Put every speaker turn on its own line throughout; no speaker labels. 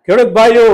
ખેડૂત ભાઈઓ,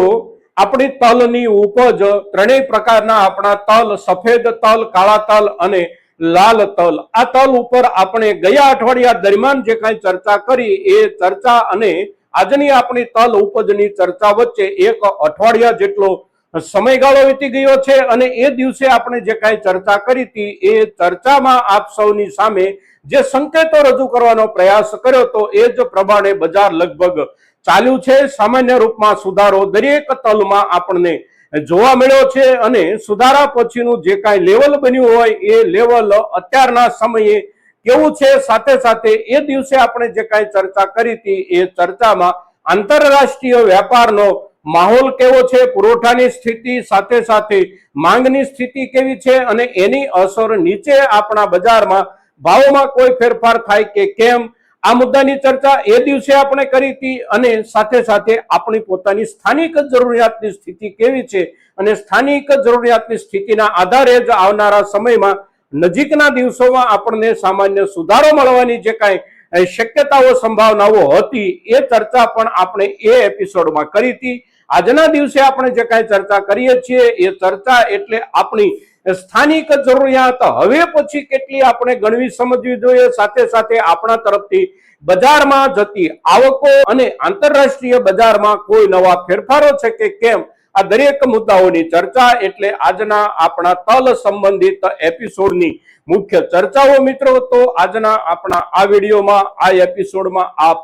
આપણી તલની ઉપજ ત્રણેય પ્રકારના આપણા તલ, સફેદ તલ, કાળા તલ અને લાલ તલ, આ તલ ઉપર આપણે ગયા અઠવાડિયા દરમિયાન જે કાંઈ ચર્ચા કરી એ ચર્ચા અને આજની આપણી તલ ઉપજની ચર્ચા વચ્ચે એક અઠવાડિયા જેટલો સમયગાળો વીતી ગયો છે અને એ દિવસે આપણે જે કાંઈ ચર્ચા કરી હતી એ ચર્ચામાં આપ સૌની સામે જે સંકેતો રજૂ કરવાનો પ્રયાસ કર્યો તો એ જ પ્રમાણે બજાર લગભગ ચાલ્યું છે। સામાન્ય રૂપમાં સુધારો દરેક તલમાં આપણને જોવા મળ્યો છે અને સુધારા પછીનું જે કાંઈ લેવલ બન્યું હોય એ લેવલ અત્યારના સમયે કેવું છે, સાથે સાથે એ દિવસે આપણે જે કાંઈ ચર્ચા કરી હતી એ ચર્ચામાં આંતરરાષ્ટ્રીય વેપારનો માહોલ કેવો છે, પુરવઠાની સ્થિતિ સાથે સાથે માંગની સ્થિતિ કેવી છે અને એની અસર નીચે આપણા બજારમાં ભાવોમાં કોઈ ફેરફાર થાય કે કેમ, આ મુદ્દાની ચર્ચા એ દિવસે આપણે કરી હતી અને સાથે સાથે આપણી પોતાની સ્થાનિક જરૂરિયાતની સ્થિતિ કેવી છે અને સ્થાનિક જરૂરિયાતની સ્થિતિના આધારે જ આવનારા સમયમાં નજીકના દિવસોમાં આપણને સામાન્ય સુધારો મળવાની જે કાંઈ શક્યતાઓ સંભાવનાઓ હતી એ ચર્ચા પણ આપણે એ એપિસોડમાં કરી હતી। આજના દિવસે આપણે જે કાંઈ ચર્ચા કરીએ છીએ એ ચર્ચા એટલે આપણી સ્થાનિક જરૂરિયાત હવે પછી કેટલી આપણે ગણવી સમજવી જોઈએ, સાથે સાથે આપણા તરફથી બજારમાં જતી આવકો અને આંતરરાષ્ટ્રીય બજારમાં કોઈ નવા ફેરફારો છે કે કેમ, આ દરેક મુદ્દાઓની ચર્ચા એટલે આજના આપણા તલ સંબંધિત એપિસોડની મુખ્ય ચર્ચાઓ। મિત્રો, તો આજના આપણા આ વિડીયોમાં, આ એપિસોડમાં આપ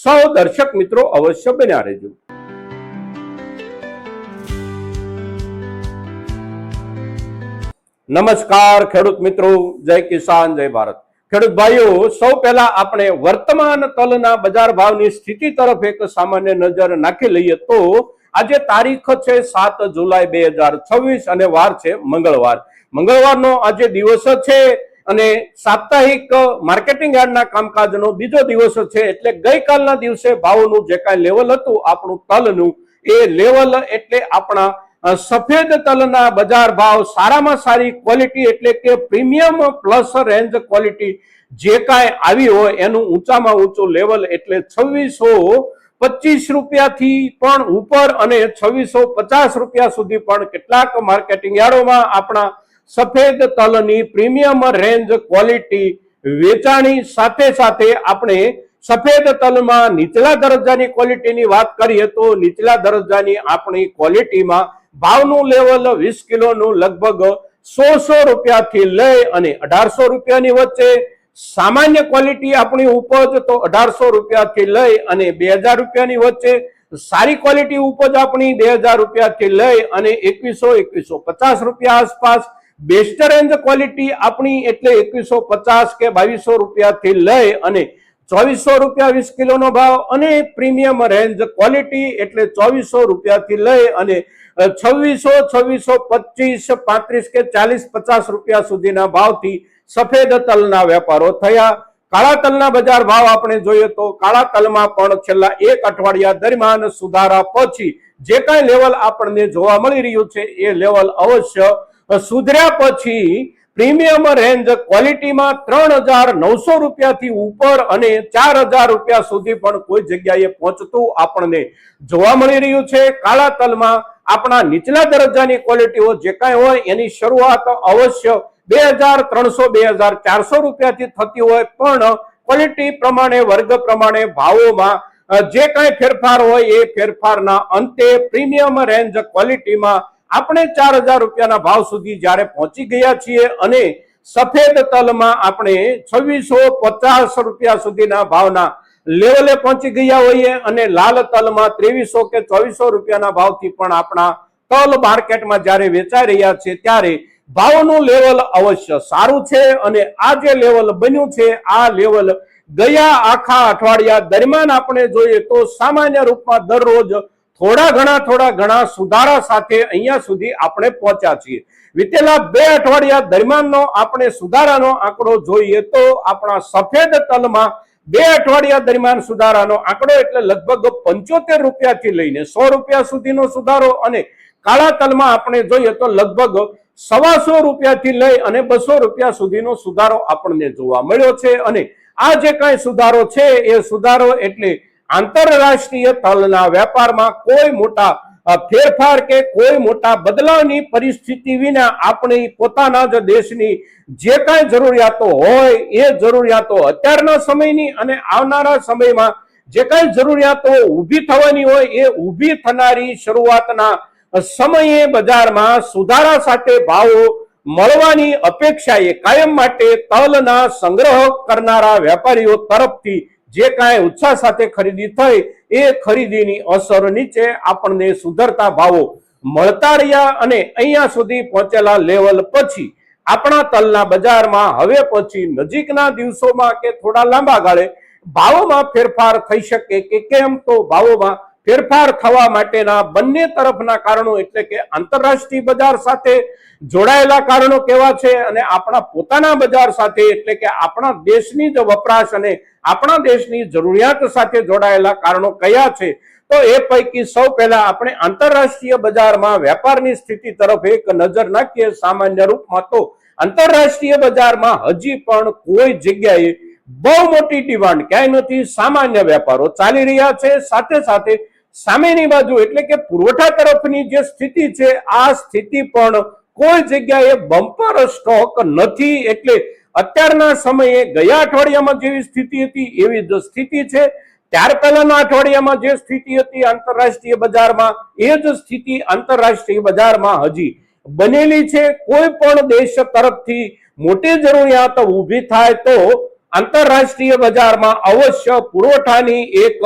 સૌ દર્શક મિત્રો અવશ્ય બન્યા રહેજો। નમસ્કાર ખેડૂત મિત્રો, જય કિસાન, જય ભારત। ખેડૂત ભાઈઓ, સૌ પહેલા આપણે વર્તમાન તલના બજાર ભાવની સ્થિતિ તરફ એક સામાન્ય નજર નાખી લઈએ તો આજે તારીખ છે 7 જુલાઈ 2026 અને વાર છે મંગળવાર। મંગળવારનો આજે દિવસ છે અને સાપ્તાહિક માર્કેટિંગ યાર્ડના કામકાજનો બીજો દિવસ છે એટલે ગઈકાલના દિવસે ભાવનું જે કાંઈ લેવલ હતું આપણું તલનું એ લેવલ એટલે આપણા સફેદ તલના બજાર ભાવ સારામાં સારી ક્વોલિટી એટલે કે પ્રીમિયમ પ્લસ રેન્જ ક્વોલિટી જે કાંઈ આવી હોય એનું ઊંચામાં ઊંચું લેવલ એટલે 2625 રૂપિયાથી પણ ઉપર અને 2650 રૂપિયા સુધી પણ કેટલાક માર્કેટિંગ યાર્ડોમાં આપણા સફેદ તલની પ્રીમિયમ રેન્જ ક્વોલિટી વેચાણી। સાથે સાથે આપણે સફેદ તલમાં નીચલા દરજ્જાની ક્વોલિટીની વાત કરીએ તો નીચલા દરજ્જાની આપણી ક્વોલિટીમાં ભાવનું લેવલ 20 કિલોનું લગભગ 100 રૂપિયાથી લઈ અને 1800 રૂપિયાની વચ્ચે, સામાન્ય ક્વોલિટી આપણી ઉપજ તો 1800 રૂપિયાથી લઈ અને 2000 રૂપિયાની વચ્ચે, સારી ક્વોલિટી ઉપજ આપણી 2000 રૂપિયાથી લઈ અને 2150 રૂપિયા આસપાસ, બેસ્ટ રેન્જ ક્વોલિટી આપણી એટલે 2150 કે 2200 રૂપિયાથી લઈ અને 2400 રૂપિયા 20 કિલોનો ભાવ અને પ્રીમિયમ રેન્જ ક્વોલિટી એટલે 2400 રૂપિયાથી લઈ અને 2600, 2625, 35 કે 40, 50 રૂપિયા સુધીના ભાવથી સફેદ તલના વેપારો થયા। કાળા તલના બજાર ભાવ આપણે જોઈએ તો કાળા તલમાં પણ છેલ્લા એક અઠવાડિયા દરમિયાન સુધારા પછી જે કાંઈ લેવલ આપણને જોવા મળી રહ્યું છે એ લેવલ અવશ્ય સુધર્યા પછી પ્રીમિયમ રેન્જ ક્વોલિટીમાં 3900 રૂપિયાથી ઉપર અને 4000 રૂપિયા સુધી પણ કોઈ જગ્યાએ પહોંચતું આપણને જોવા મળી રહ્યું છે। કાળા તલમાં આપણા નીચલા દરજ્જાની ક્વોલિટીઓ જે કાંઈ હોય એની શરૂઆત અવશ્ય 2300, 2400 રૂપિયાથી થતી હોય પણ ક્વોલિટી પ્રમાણે, વર્ગ પ્રમાણે ભાવોમાં જે કાંઈ ફેરફાર હોય એ ફેરફારના અંતે પ્રીમિયમ રેન્જ ક્વોલિટીમાં આપણે 4000 રૂપિયાના ભાવ સુધી જ્યારે પહોંચી ગયા છીએ અને સફેદ તલમાં આપણે 2650 રૂપિયા સુધીના ભાવના લેવલે પહોંચી ગયા હોઈએ અને લાલ તલમાં 2300 કે 2400 રૂપિયાના ભાવથી પણ આપણા તલ માર્કેટમાં જ્યારે વેચાઈ રહ્યા છે ત્યારે ભાવનું લેવલ અવશ્ય સારું છે અને આ જે લેવલ બન્યું છે આ લેવલ ગયા આખા અઠવાડિયા દરમિયાન આપણે જોઈએ તો સામાન્ય રૂપમાં દરરોજ થોડા ઘણા સુધારા સાથે અહીંયા સુધી આપણે પહોંચ્યા છીએ। વિતેલા 2 અઠવાડિયા દરમિયાનનો આપણે સુધારાનો આંકડો જોઈએ તો આપણા સફેદ તલમાં 2 અઠવાડિયા દરમિયાન સુધારાનો આંકડો એટલે લગભગ 75 રૂપિયાથી લઈને 100 રૂપિયા સુધીનો સુધારો અને કાળા તલમાં આપણે જોઈએ તો લગભગ 125 રૂપિયાથી લઈ અને 200 રૂપિયા સુધીનો સુધારો આપણને જોવા મળ્યો છે અને આ જે કાંઈ સુધારો છે એ સુધારો એટલે આંતરરાષ્ટ્રીય તલના વેપારમાં કોઈ મોટા ફેરફાર કે કોઈ મોટા બદલાવની પરિસ્થિતિ વિના આપણી પોતાના જ દેશની જે કાંઈ જરૂરિયાતો હોય એ જરૂરિયાતો અત્યારના સમયની અને આવનારા સમયમાં જે કાંઈ જરૂરિયાતો ઊભી થવાની હોય એ ઊભી થનારી શરૂઆતના સમયે બજારમાં સુધારા સાથે ભાવો મળવાની અપેક્ષાએ કાયમ માટે તલના સંગ્રહ કરનારા વેપારીઓ તરફથી જે કાંઈ ઉત્સાહ સાથે ખરીદી થઈ એ ખરીદીની અસર નીચે આપણને સુધરતા ભાવો મળતા રહ્યા અને અહીંયા સુધી પહોંચેલા લેવલ પછી આપણા તલના બજારમાં હવે પછી નજીકના દિવસોમાં કે થોડા લાંબા ગાળે ભાવોમાં ફેરફાર થઈ શકે કે કેમ, તો ભાવોમાં ફેરફાર થવા માટેના બંને તરફના કારણો એટલે કે આંતરરાષ્ટ્રીય બજાર સાથે જોડાયેલા કારણો કેવા છે અને આપણા પોતાના બજાર સાથે એટલે કે આપણા દેશની જ વપરાશ અને આપણા દેશની જરૂરિયાત સાથે જોડાયેલા કારણો કયા છે, તો એ પૈકી સૌ પહેલા આપણે આંતરરાષ્ટ્રીય બજારમાં વેપારની સ્થિતિ તરફ એક નજર નાખીએ. સામાન્ય રૂપમાં તો આંતરરાષ્ટ્રીય બજારમાં હજી પણ કોઈ જગ્યાએ બહુ મોટી ડિમાન્ડ ક્યાંય નથી. સામાન્ય વેપારો ચાલી રહ્યા છે. સાથે સાથે સામેની બાજુ એટલે કે પુરવઠા તરફની જે સ્થિતિ છે આ સ્થિતિ પણ કોઈ જગ્યાએ બમ્પર સ્ટોક નથી. એટલે અત્યારના સમયે ગયા અઠવાડિયામાં જેવી સ્થિતિ હતી એવી જ સ્થિતિ છે. ત્યાર પહેલાના અઠવાડિયામાં જે સ્થિતિ હતી આંતરરાષ્ટ્રીય બજારમાં એ જ સ્થિતિ આંતરરાષ્ટ્રીય બજારમાં હજી બનેલી છે. કોઈ પણ દેશ તરફથી મોટી જરૂરિયાત ઊભી થાય તો આંતરરાષ્ટ્રીય બજારમાં અવશ્ય પુરવઠાની એક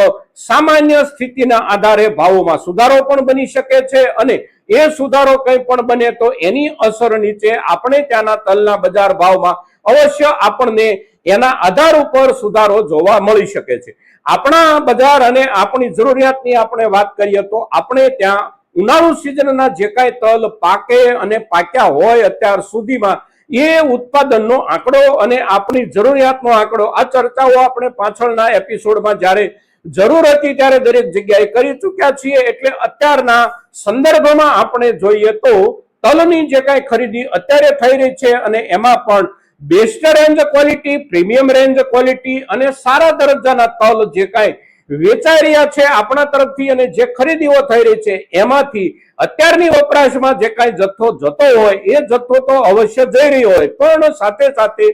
સામાન્ય સ્થિતિના આધારે ભાવોમાં સુધારો પણ બની શકે છે અને એ સુધારો કંઈ પણ બને તો એની અસર નીચે આપણે ત્યાંના તલના બજાર ભાવમાં અવશ્ય આપણને એના આધાર ઉપર સુધારો જોવા મળી શકે છે. આપણા બજાર અને આપણી જરૂરિયાતની આપણે વાત કરીએ તો આપણે ત્યાં ઉનાળુ સિઝનના જે કાંઈ તલ પાકે અને પાક્યા હોય અત્યાર સુધીમાં એ ઉત્પાદનનો આંકડો અને આપણી જરૂરિયાતનો આંકડો આ ચર્ચાઓ આપણે પાછળના એપિસોડમાં જ્યારે જરૂર હતી ત્યારે દરેક જગ્યાએ કરી ચૂક્યા છીએ. એટલે અત્યારના સંદર્ભમાં આપણે જોઈએ તો તલની જે કાંઈ ખરીદી અત્યારે થઈ રહી છે અને એમાં પણ best range quality, premium range quality અને સારા દરજ્જાના તલ જે કાંઈ વેચાઈ રહ્યા છે આપણા તરફથી અને જે ખરીદીઓ થઈ રહી છે એમાંથી અત્યારની વપરાશમાં જે કાંઈ જથ્થો જતો હોય એ જથ્થો તો અવશ્ય જઈ રહ્યો હોય પણ સાથે સાથે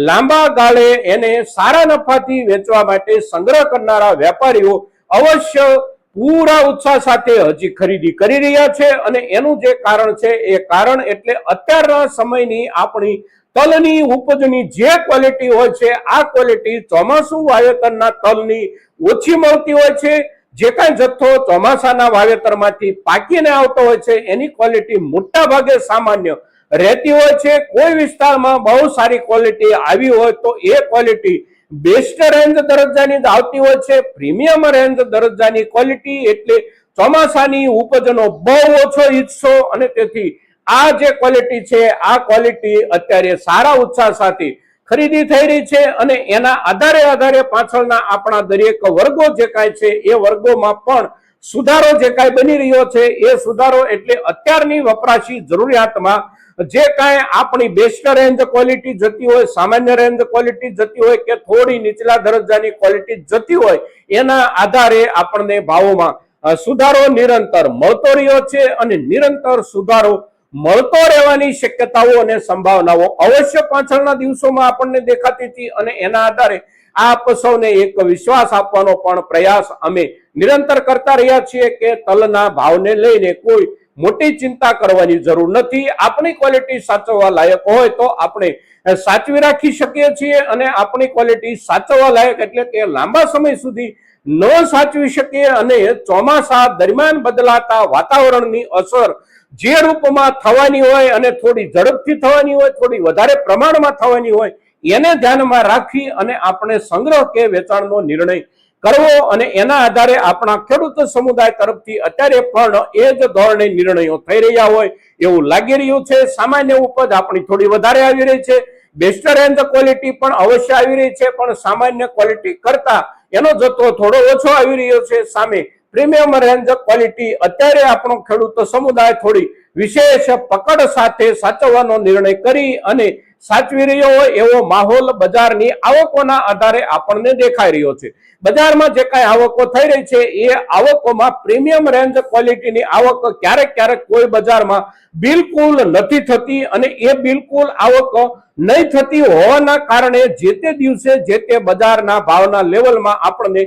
લાંબા ગાળે એને સારા નફાથી વેચવા માટે સંગ્રહ કરનારા વેપારીઓ અવશ્ય પૂરા ઉત્સાહ સાથે હજી ખરીદી કરી રહ્યા છે. અને એનું જે કારણ છે એ કારણ એટલે અત્યારના સમયની આપણી તલની ઉપજની જે ક્વોલિટી હોય છે આ ક્વોલિટી ચોમાસુ વાવેતરના તલની ઓછી મળતી હોય છે. જે કાંઈ જથ્થો ચોમાસાના વાવેતરમાંથી પાકીને આવતો હોય છે એની ક્વોલિટી મોટા ભાગે સામાન્ય રહેતી હોય છે. કોઈ વિસ્તારમાં બહુ સારી ક્વોલિટી આવી હોય તો એ ક્વોલિટી બેસ્ટ રેન્જ દરજ્જાની જ આવતી હોય છે. પ્રીમિયમ રેન્જ દરજ્જાની ક્વોલિટી એટલે ચોમાસાની ઉપજનો બહુ ઓછો હિસ્સો અને તેથી આ જે ક્વોલિટી છે આ ક્વોલિટી અત્યારે સારા ઉત્સાહ સાથે ખરીદી થઈ રહી છે અને એના આધારે પાછળના આપણા દરેક વર્ગો જે કાંઈ છે એ વર્ગોમાં પણ સુધારો જે કાંઈ બની રહ્યો છે એ સુધારો એટલે અત્યારની વપરાશી જરૂરિયાતમાં જે કાંઈ આપણી બેસ્ટ રેન્જ ક્વોલિટી જતી હોય, સામાન્ય રેન્જ ક્વોલિટી જતી હોય કે થોડી નીચલા દરજ્જાની ક્વોલિટી જતી હોય એના આધારે આપણને ભાવોમાં સુધારો નિરંતર મળતો રહ્યો છે અને નિરંતર સુધારો મળતો રહેવાની શક્યતાઓ અને સંભાવનાઓ અવશ્ય પાછળના દિવસોમાં આપણને દેખાતી હતી અને એના આધારે આપ સૌને એક વિશ્વાસ આપવાનો પણ પ્રયાસ અમે નિરંતર કરતા રહ્યા છીએ કે તલના ભાવને લઈને કોઈ મોટી ચિંતા કરવાની જરૂર નથી. આપણી ક્વોલિટી સાચવવા લાયક હોય તો આપણે સાચવી રાખી શકીએ છીએ અને આપણી ક્વોલિટી સાચવવા લાયક એટલે કે લાંબા સમય સુધી ન સાચવી શકીએ અને ચોમાસા દરમિયાન બદલાતા વાતાવરણની અસર જે રૂપમાં થવાની હોય અને થોડી ઝડપથી થવાની હોય, થોડી વધારે પ્રમાણમાં થવાની હોય એને ધ્યાનમાં રાખી અને આપણે સંગ્રહ કે વેચાણનો નિર્ણય કરવો અને એના આધારે આપણા ખેડૂત સમુદાય તરફથી અત્યારે પણ એ જ ધોરણે નિર્ણયો થઈ રહ્યા હોય એવું લાગી રહ્યું છે. સામાન્ય ઉપજ આપણી થોડી વધારે આવી રહી છે, બેસ્ટ રેન્જ ક્વોલિટી પણ અવશ્ય આવી રહી છે પણ સામાન્ય ક્વોલિટી કરતા એનો જથ્થો થોડો ઓછો આવી રહ્યો છે. સામે પ્રીમિયમ રેન્જ ક્વોલિટી અત્યારે આપણો ખેડૂત સમુદાય થોડી વિશેષ પકડ સાથે સાચવવાનો નિર્ણય કરી અને સાચવી રહ્યો હોય એવો માહોલ બજારની આવકોના આધારે આપણને દેખાઈ રહ્યો છે. બજારમાં જે કાંઈ આવકો થઈ રહી છે એ આવકોમાં પ્રીમિયમ રેન્જ ક્વોલિટીની આવક ક્યારેક ક્યારેક કોઈ બજારમાં બિલકુલ નથી થતી, અને એ બિલકુલ આવક નહીં થતી હોવાના કારણે જે તે દિવસે જે તે બજારના ભાવના લેવલમાં આપણને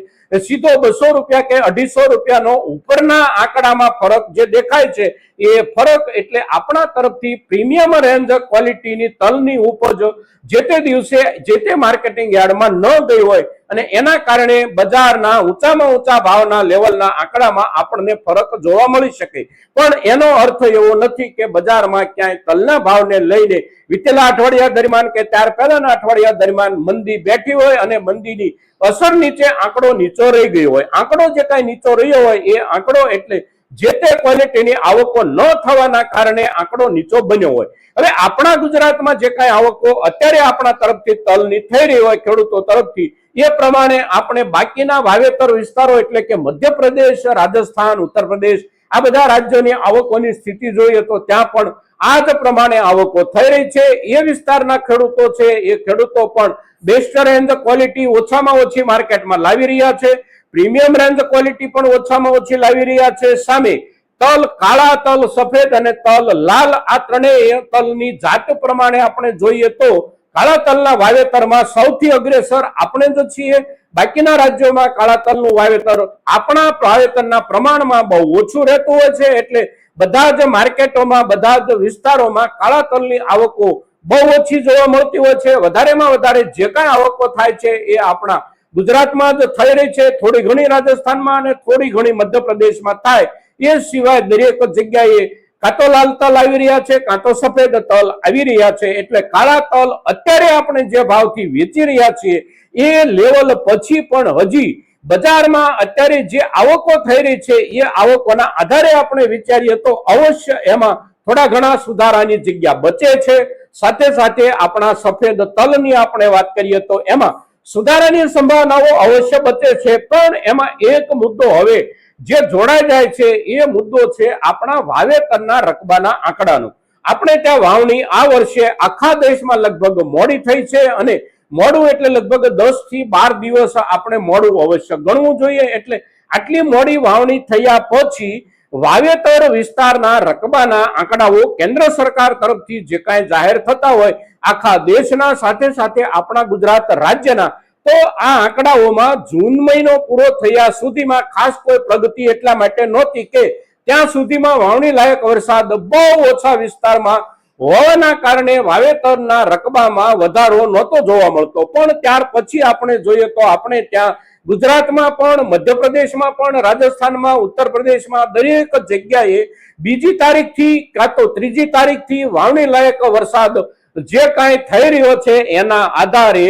સીધો 200 રૂપિયા કે 250 રૂપિયાનો ઉપરના આંકડામાં ફરક જે દેખાય છે એ ફરક એટલે આપણા તરફથી પ્રીમિયમ રેન્જ ક્વોલિટીની તલની ઉપજ જે તે દિવસે જે તે માર્કેટિંગ યાર્ડમાં ન ગઈ હોય અને એના કારણે બજારના ઊંચામાં ઊંચા ભાવના લેવલના આંકડામાં આપણને ફરક જોવા મળી શકે. પણ એનો અર્થ એવો નથી કે બજારમાં ક્યાંય તલના ભાવને લઈને વિતેલા અઠવાડિયા દરમિયાન કે ત્યાર પહેલાના અઠવાડિયા દરમિયાન મંદી બેઠી હોય અને મંદીની અસર નીચે આંકડો નીચો રહી ગયો હોય. આંકડો જે કાંઈ નીચો રહ્યો હોય એ આંકડો એટલે જે તે ક્વોલિટીની આવકો ન થવાના કારણે આંકડો નીચો બન્યો હોય. હવે આપણા ગુજરાતમાં જે કાંઈ આવકો અત્યારે આપણા તરફથી તલની થઈ રહી હોય ખેડૂતો તરફથી, એ પ્રમાણે આપણે બાકીના વાવેતર વિસ્તારો એટલે કે મધ્યપ્રદેશ, રાજસ્થાન, ઉત્તર પ્રદેશ આ બધા રાજ્યોની આવકોની સ્થિતિ જોઈએ તો ત્યાં પણ આ જ પ્રમાણે આવકો થઈ રહી છે. એ વિસ્તારના ખેડૂતો છે એ ખેડૂતો પણ બેસ્ટ રેન્જ ક્વોલિટી ઓછામાં ઓછી માર્કેટમાં લાવી રહ્યા છે, પ્રીમિયમ રેન્જ ક્વોલિટી પણ ઓછામાં ઓછી લાવી રહ્યા છે. સામે તલ, કાળા તલ, સફેદ અને તલ લાલ આ ત્રણેય તલની જાત પ્રમાણે આપણે જોઈએ તો કાળા તલના વાવેતરમાં સૌથી અગ્રેસર આપણે જ છીએ. બાકીના રાજ્યોમાં કાળા તલનું વાવેતર આપણા વાવેતરના પ્રમાણમાં બહુ ઓછું રહેતું હોય છે, એટલે બધા જ માર્કેટોમાં બધા જ વિસ્તારોમાં કાળા તલની આવકો બહુ ઓછી જોવા મળતી હોય છે. વધારેમાં વધારે જે કાંઈ આવકો થાય છે એ આપણા ગુજરાતમાં જ થઈ રહી છે, થોડી ઘણી રાજસ્થાનમાં અને થોડી ઘણી મધ્યપ્રદેશમાં થાય. એ સિવાય દરેક જગ્યાએ કાં તો લાલ તલ આવી રહ્યા છે, કાં તો સફેદ તલ આવી રહ્યા છે. એટલે કાળા તલ અત્યારે આપણે જે ભાવથી વેચી રહ્યા છીએ એ લેવલ પછી પણ હજી બજારમાં અત્યારે જે આવકો થઈ રહી છે એ આવકોના આધારે આપણે વિચારીએ તો અવશ્ય એમાં થોડા ઘણા સુધારાની જગ્યા બચે છે. સાથે સાથે આપણા સફેદ તલની આપણે વાત કરીએ તો એમાં સુધારાની સંભાવનાઓ અવશ્ય બચે છે. પણ એમાં એક મુદ્દો હવે જે જોડાઈ જાય છે એ મુદ્દો છે આપણા વાવેતરના રકબાના આંકડાનો. આપણે ત્યાં વાવણી આ વર્ષે આખા દેશમાં લગભગ મોડી થઈ છે, અને મોડું એટલે લગભગ 10 થી 12 દિવસ આપણે મોડું અવશ્ય ગણવું જોઈએ. એટલે આટલી મોડી વાવણી થયા પછી વાવેતર વિસ્તારના રકબાના આંકડાઓ કેન્દ્ર સરકાર તરફથી જે કાંઈ જાહેર થતા હોય આખા દેશના સાથે સાથે આપણા ગુજરાત રાજ્યના, તો આ આંકડાઓમાં જૂન મહિનો પૂરો થયા સુધીમાં ખાસ કોઈ પ્રગતિ એટલા માટે નહોતી કે ત્યાં સુધીમાં વાવણી લાયક વરસાદ બહુ ઓછા વિસ્તારમાં હોવાના કારણે વાવેતરના રકબામાં વધારો નહોતો જોવા મળતો. પણ ત્યાર પછી આપણે જોઈએ તો આપણે ત્યાં ગુજરાતમાં પણ, મધ્યપ્રદેશમાં પણ, રાજસ્થાનમાં, ઉત્તર પ્રદેશમાં દરેક જગ્યાએ 2જી તારીખથી કાં તો 3જી તારીખથી વાવણી લાયક વરસાદ જે કાંઈ થઈ રહ્યો છે એના આધારે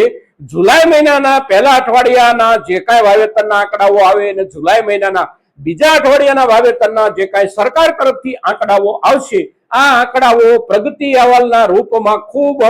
જુલાઈ મહિનાના પહેલા અઠવાડિયાના જે કાંઈ વાવેતરના આંકડાઓ આવે અને જુલાઈ મહિનાના બીજા અઠવાડિયાના વાવેતરના જે કાંઈ સરકાર તરફથી આંકડાઓ આવશે, આ આંકડાઓ પ્રગતિ અહેવાલના રૂપમાં ખૂબ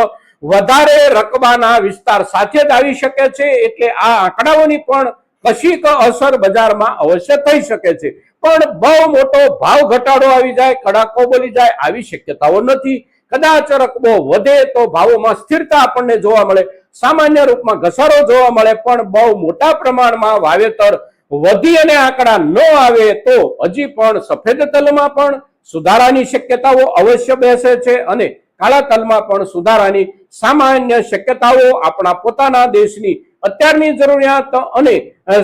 વધારે રકબાના વિસ્તાર સાથે જ આવી શકે છે. એટલે આ આંકડાઓની પણ કશીક અસર બજારમાં અવશ્ય થઈ શકે છે. પણ બહુ મોટો ભાવ ઘટાડો આવી જાય, કડાકો બોલી જાય આવી શક્યતાઓ નથી. કદાચ રકબો વધે તો ભાવોમાં સ્થિરતા આપણને જોવા મળે, સામાન્ય રૂપમાં ઘસારો જોવા મળે, પણ બહુ મોટા પ્રમાણમાં વાવેતર વધી અને આંકડા ન આવે તો હજી પણ સફેદ તલમાં પણ સુધારાની શક્યતાઓ અવશ્ય બેસે છે, અને કાળા તલમાં પણ સુધારાની સામાન્ય શક્યતાઓ આપણા પોતાના દેશની અત્યારની જરૂરિયાત અને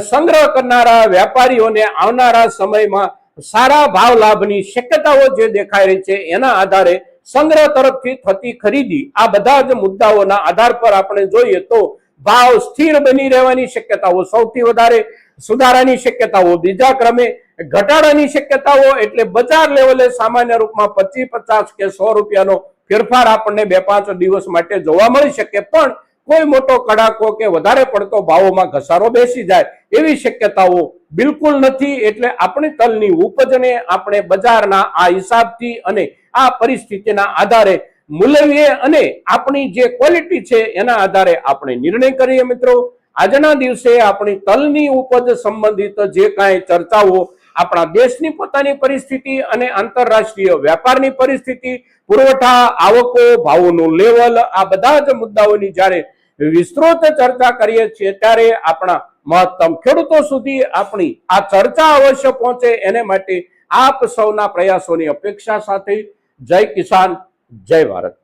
સંગ્રહ કરનારા વેપારીઓને આવનારા સમયમાં સારા ભાવ લાભની શક્યતાઓ જે દેખાઈ રહી છે એના આધારે સંગ્રહ તરફથી થતી ખરીદી, આ બધા જ મુદ્દાઓના આધાર પર આપણે જોઈએ તો ભાવ સ્થિર બની રહેવાની શક્યતાઓ સૌથી વધારે, સુધારાની શક્યતાઓ બીજા ક્રમે, ઘટાડાની શક્યતાઓ એટલે બજાર લેવલે સામાન્ય રૂપમાં 25, 50 કે 100 રૂપિયાનો ફેરફાર આપણને 2-5 દિવસ માટે જોવા મળી શકે. પણ કોઈ મોટો કડાકો કે વધારે પડતો ભાવોમાં ઘસારો બેસી જાય એવી શક્યતાઓ બિલકુલ નથી. એટલે આપણી તલની ઉપજને આપણે બજારના આ હિસાબથી અને આ પરિસ્થિતિના આધારે મૂલવીએ અને આપણી જે ક્વોલિટી છે એના આધારે આપણે નિર્ણય કરીએ. મિત્રો, આજના દિવસે આપણી તલની ઉપજ સંબંધિત જે કાંઈ ચર્ચાઓ આપણા દેશની પોતાની પરિસ્થિતિ અને આંતરરાષ્ટ્રીય વ્યાપારની પરિસ્થિતિ, પુરવઠા, આવકો, ભાવોનું લેવલ, આ બધા જ મુદ્દાઓની જ્યારે વિસ્તૃત ચર્ચા કરીએ છીએ ત્યારે આપણા મહત્તમ ખેડૂતો સુધી આપણી આ ચર્ચા અવશ્ય પહોંચે એને માટે આપ સૌના પ્રયાસોની અપેક્ષા સાથે જય કિસાન, જય ભારત.